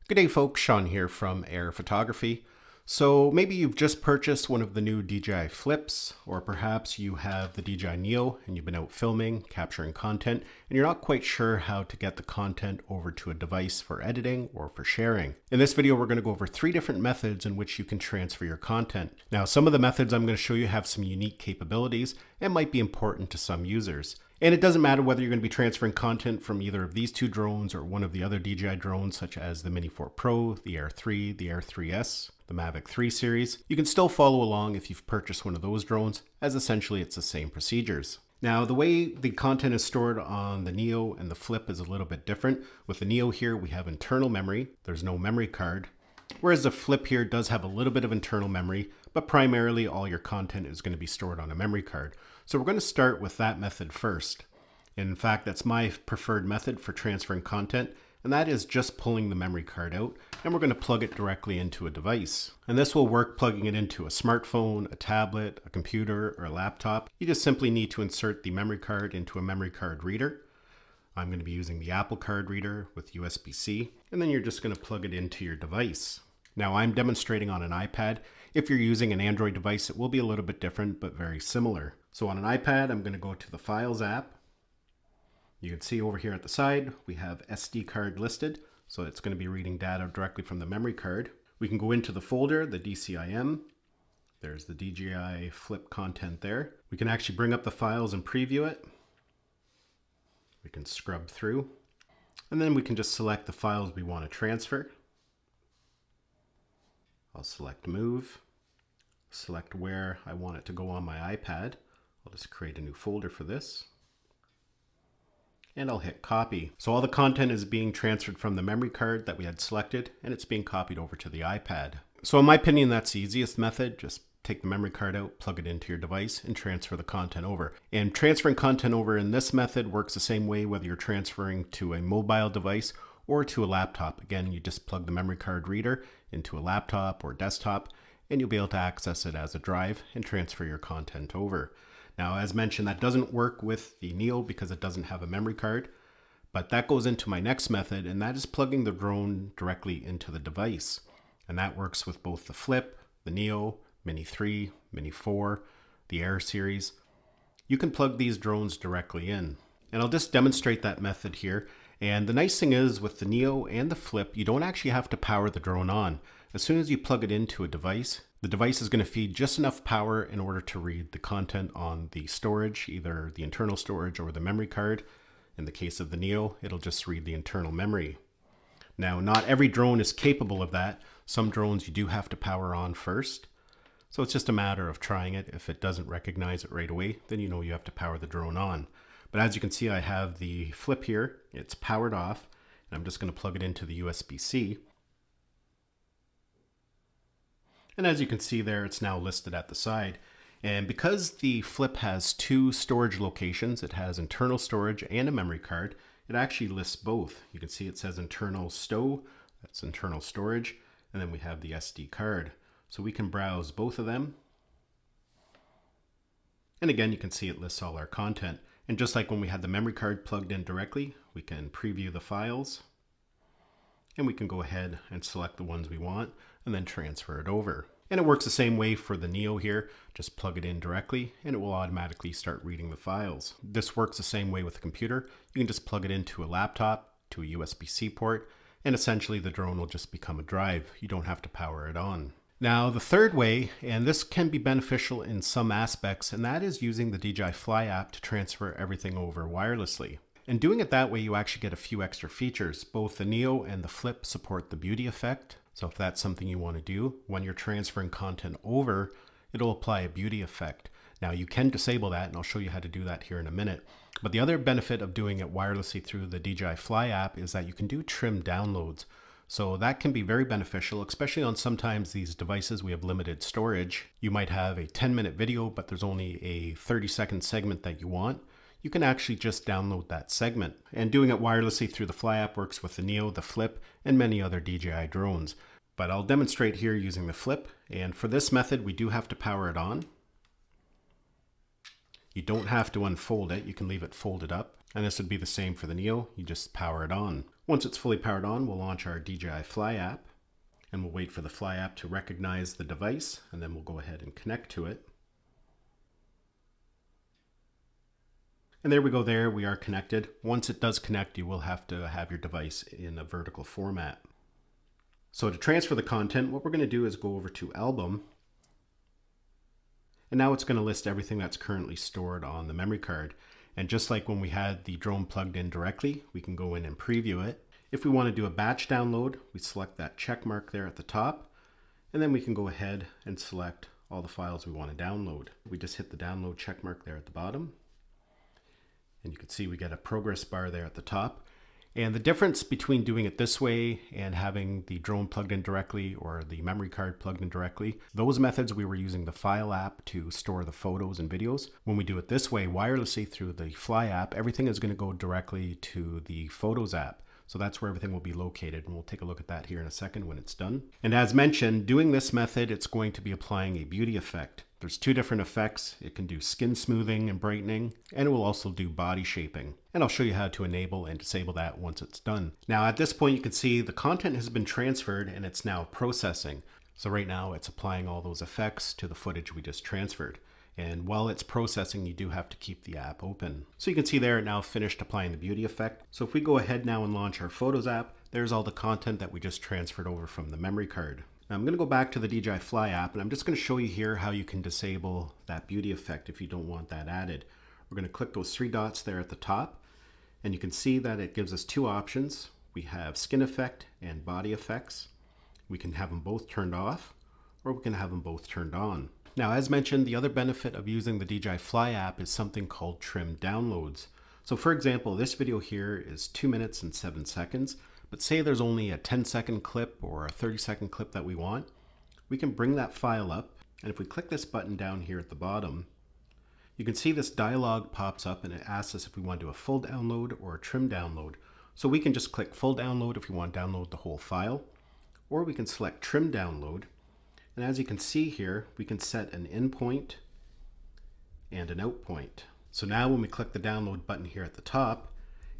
Good day folks, Sean here from Air Photography. So maybe you've just purchased one of the new DJI flips, or perhaps you have the DJI Neo and you've been out filming, capturing content, and you're not quite sure how to get the content over to a device for editing or for sharing. In this video, we're going to go over 3 different methods in which you can transfer your content. Now, some of the methods I'm going to show you have some unique capabilities and might be important to some users. And it doesn't matter whether you're going to be transferring content from either of these 2 drones or one of the other DJI drones, such as the Mini 4 Pro, the Air 3, the Air 3S, the Mavic 3 series. You can still follow along if you've purchased one of those drones, as essentially it's the same procedures. Now, the way the content is stored on the Neo and the Flip is a little bit different. With the Neo here, we have internal memory. There's no memory card. Whereas the Flip here does have a little bit of internal memory, but primarily all your content is going to be stored on a memory card. So we're going to start with that method first. In fact, that's my preferred method for transferring content, and that is just pulling the memory card out, and we're going to plug it directly into a device. And this will work plugging it into a smartphone, a tablet, a computer, or a laptop. You just simply need to insert the memory card into a memory card reader. I'm going to be using the Apple card reader with USB-C, and then you're just going to plug it into your device. Now, I'm demonstrating on an iPad. If you're using an Android device, it will be a little bit different, but very similar. So on an iPad, I'm going to go to the Files app. You can see over here at the side, we have SD card listed. So it's going to be reading data directly from the memory card. We can go into the folder, the DCIM. There's the DJI Flip content there. We can actually bring up the files and preview it. We can scrub through. And then we can just select the files we want to transfer. I'll select Move. Select where I want it to go on my iPad. I'll just create a new folder for this. And I'll hit copy. So all the content is being transferred from the memory card that we had selected, and it's being copied over to the iPad. So in my opinion, that's the easiest method. Just take the memory card out, plug it into your device, and transfer the content over. And transferring content over in this method works the same way whether you're transferring to a mobile device or to a laptop. Again, you just plug the memory card reader into a laptop or desktop, and you'll be able to access it as a drive and transfer your content over. Now, as mentioned, that doesn't work with the Neo because it doesn't have a memory card, but that goes into my next method, and that is plugging the drone directly into the device. And that works with both the Flip, the Neo, Mini 3, Mini 4, the Air series. You can plug these drones directly in. And I'll just demonstrate that method here. And the nice thing is with the Neo and the Flip, you don't actually have to power the drone on. As soon as you plug it into a device, the device is going to feed just enough power in order to read the content on the storage, either the internal storage or the memory card. In the case of the Neo, it'll just read the internal memory. Now, not every drone is capable of that. Some drones you do have to power on first. So it's just a matter of trying it. If it doesn't recognize it right away, then you know you have to power the drone on. But as you can see, I have the Flip here. It's powered off, and I'm just going to plug it into the USB-C. And as you can see there, it's now listed at the side. And because the Flip has 2 storage locations, it has internal storage and a memory card, it actually lists both. You can see it says internal stow, that's internal storage, and then we have the SD card. So we can browse both of them. And again, you can see it lists all our content. And just like when we had the memory card plugged in directly, we can preview the files. And we can go ahead and select the ones we want and then transfer it over. And it works the same way for the Neo here. Just plug it in directly and it will automatically start reading the files. This works the same way with the computer. You can just plug it into a laptop, to a USB-C port, and essentially the drone will just become a drive. You don't have to power it on. Now, the third way, and this can be beneficial in some aspects, and that is using the DJI Fly app to transfer everything over wirelessly. And doing it that way, you actually get a few extra features. Both the Neo and the Flip support the beauty effect. So if that's something you want to do, when you're transferring content over, it'll apply a beauty effect. Now you can disable that, and I'll show you how to do that here in a minute. But the other benefit of doing it wirelessly through the DJI Fly app is that you can do trim downloads. So that can be very beneficial, especially on sometimes these devices we have limited storage. You might have a 10-minute video, but there's only a 30-second segment that you want. You can actually just download that segment. And doing it wirelessly through the Fly app works with the Neo, the Flip, and many other DJI drones. But I'll demonstrate here using the Flip. And for this method, we do have to power it on. You don't have to unfold it. You can leave it folded up. And this would be the same for the Neo. You just power it on. Once it's fully powered on, we'll launch our DJI Fly app, and we'll wait for the Fly app to recognize the device, and then we'll go ahead and connect to it. And there we go, there we are connected. Once it does connect, you will have to have your device in a vertical format. So to transfer the content, what we're going to do is go over to Album. And now it's going to list everything that's currently stored on the memory card. And just like when we had the drone plugged in directly, we can go in and preview it. If we want to do a batch download, we select that check mark there at the top. And then we can go ahead and select all the files we want to download. We just hit the download check mark there at the bottom. And you can see we get a progress bar there at the top. And the difference between doing it this way and having the drone plugged in directly or the memory card plugged in directly, those methods we were using the File app to store the photos and videos. When we do it this way wirelessly through the Fly app, everything is going to go directly to the Photos app. So that's where everything will be located, and we'll take a look at that here in a second when it's done. And as mentioned, doing this method, it's going to be applying a beauty effect. There's two different effects. It can do skin smoothing and brightening, and it will also do body shaping. And I'll show you how to enable and disable that once it's done. Now at this point, you can see the content has been transferred and it's now processing. So right now it's applying all those effects to the footage we just transferred. And while it's processing, you do have to keep the app open. So you can see there it now finished applying the beauty effect. So if we go ahead now and launch our Photos app, there's all the content that we just transferred over from the memory card. Now I'm going to go back to the DJI Fly app, and I'm just going to show you here how you can disable that beauty effect if you don't want that added. We're going to click those three dots there at the top, and you can see that it gives us two options. We have skin effect and body effects. We can have them both turned off, or we can have them both turned on. Now, as mentioned, the other benefit of using the DJI Fly app is something called trim downloads. So for example, this video here is 2 minutes and 7 seconds, but say there's only a 10-second clip or a 30-second clip that we want. We can bring that file up, and if we click this button down here at the bottom, you can see this dialog pops up and it asks us if we want to do a full download or a trim download. So we can just click full download if we want to download the whole file, or we can select trim download. And as you can see here, we can set an in point and an out point. So now when we click the download button here at the top,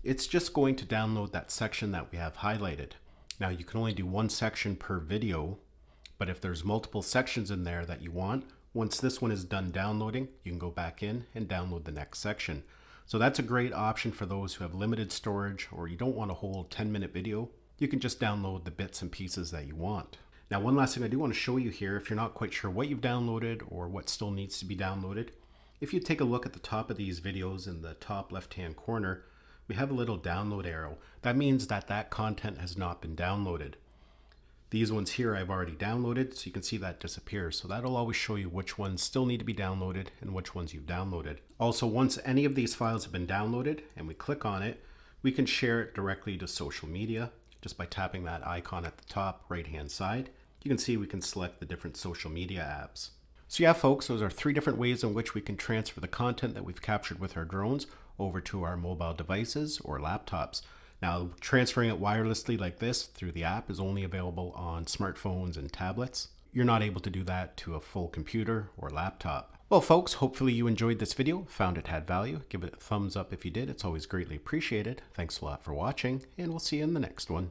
it's just going to download that section that we have highlighted. Now you can only do one section per video, but if there's multiple sections in there that you want, once this one is done downloading, you can go back in and download the next section. So that's a great option for those who have limited storage or you don't want a whole 10-minute video. You can just download the bits and pieces that you want. Now, one last thing I do want to show you here, if you're not quite sure what you've downloaded or what still needs to be downloaded, if you take a look at the top of these videos in the top left-hand corner, we have a little download arrow. That means that that content has not been downloaded. These ones here I've already downloaded, so you can see that disappears. So that'll always show you which ones still need to be downloaded and which ones you've downloaded. Also, once any of these files have been downloaded and we click on it, we can share it directly to social media just by tapping that icon at the top right-hand side. You can see we can select the different social media apps. So yeah, folks, those are 3 different ways in which we can transfer the content that we've captured with our drones over to our mobile devices or laptops. Now, transferring it wirelessly like this through the app is only available on smartphones and tablets. You're not able to do that to a full computer or laptop. Well, folks, hopefully you enjoyed this video, found it had value. Give it a thumbs up if you did. It's always greatly appreciated. Thanks a lot for watching, and we'll see you in the next one.